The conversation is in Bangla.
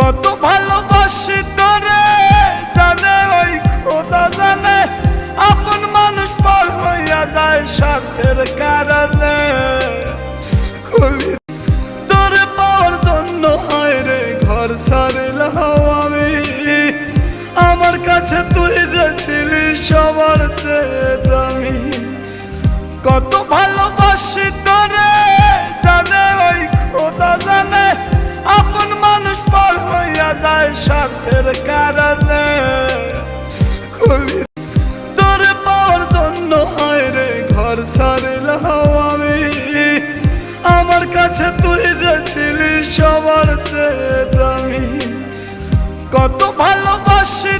কত ভালোবাসি তোরে জানে ওই খোদা জানে, আপন মানুষ পর হইয়া যায় স্বার্থের কারণে। তোরে পাওয়ার জন্য হয় রে ঘর ছাড়লাম আমি, আমার কাছে তুই যে ছিলি সবার চেয়ে দামি। কত ভালোবাসি তোরে জানে ওই খোদা জানে, আপন মানুষ পর হইয়া যায় স্বার্থের কারণে। তোরে পাওয়ার জন্য হয় রে ঘর ছাড়লাম আমি, আমার কাছে তুই যে ছিলি সবার চেয়ে দামি। কত ভালোবাসি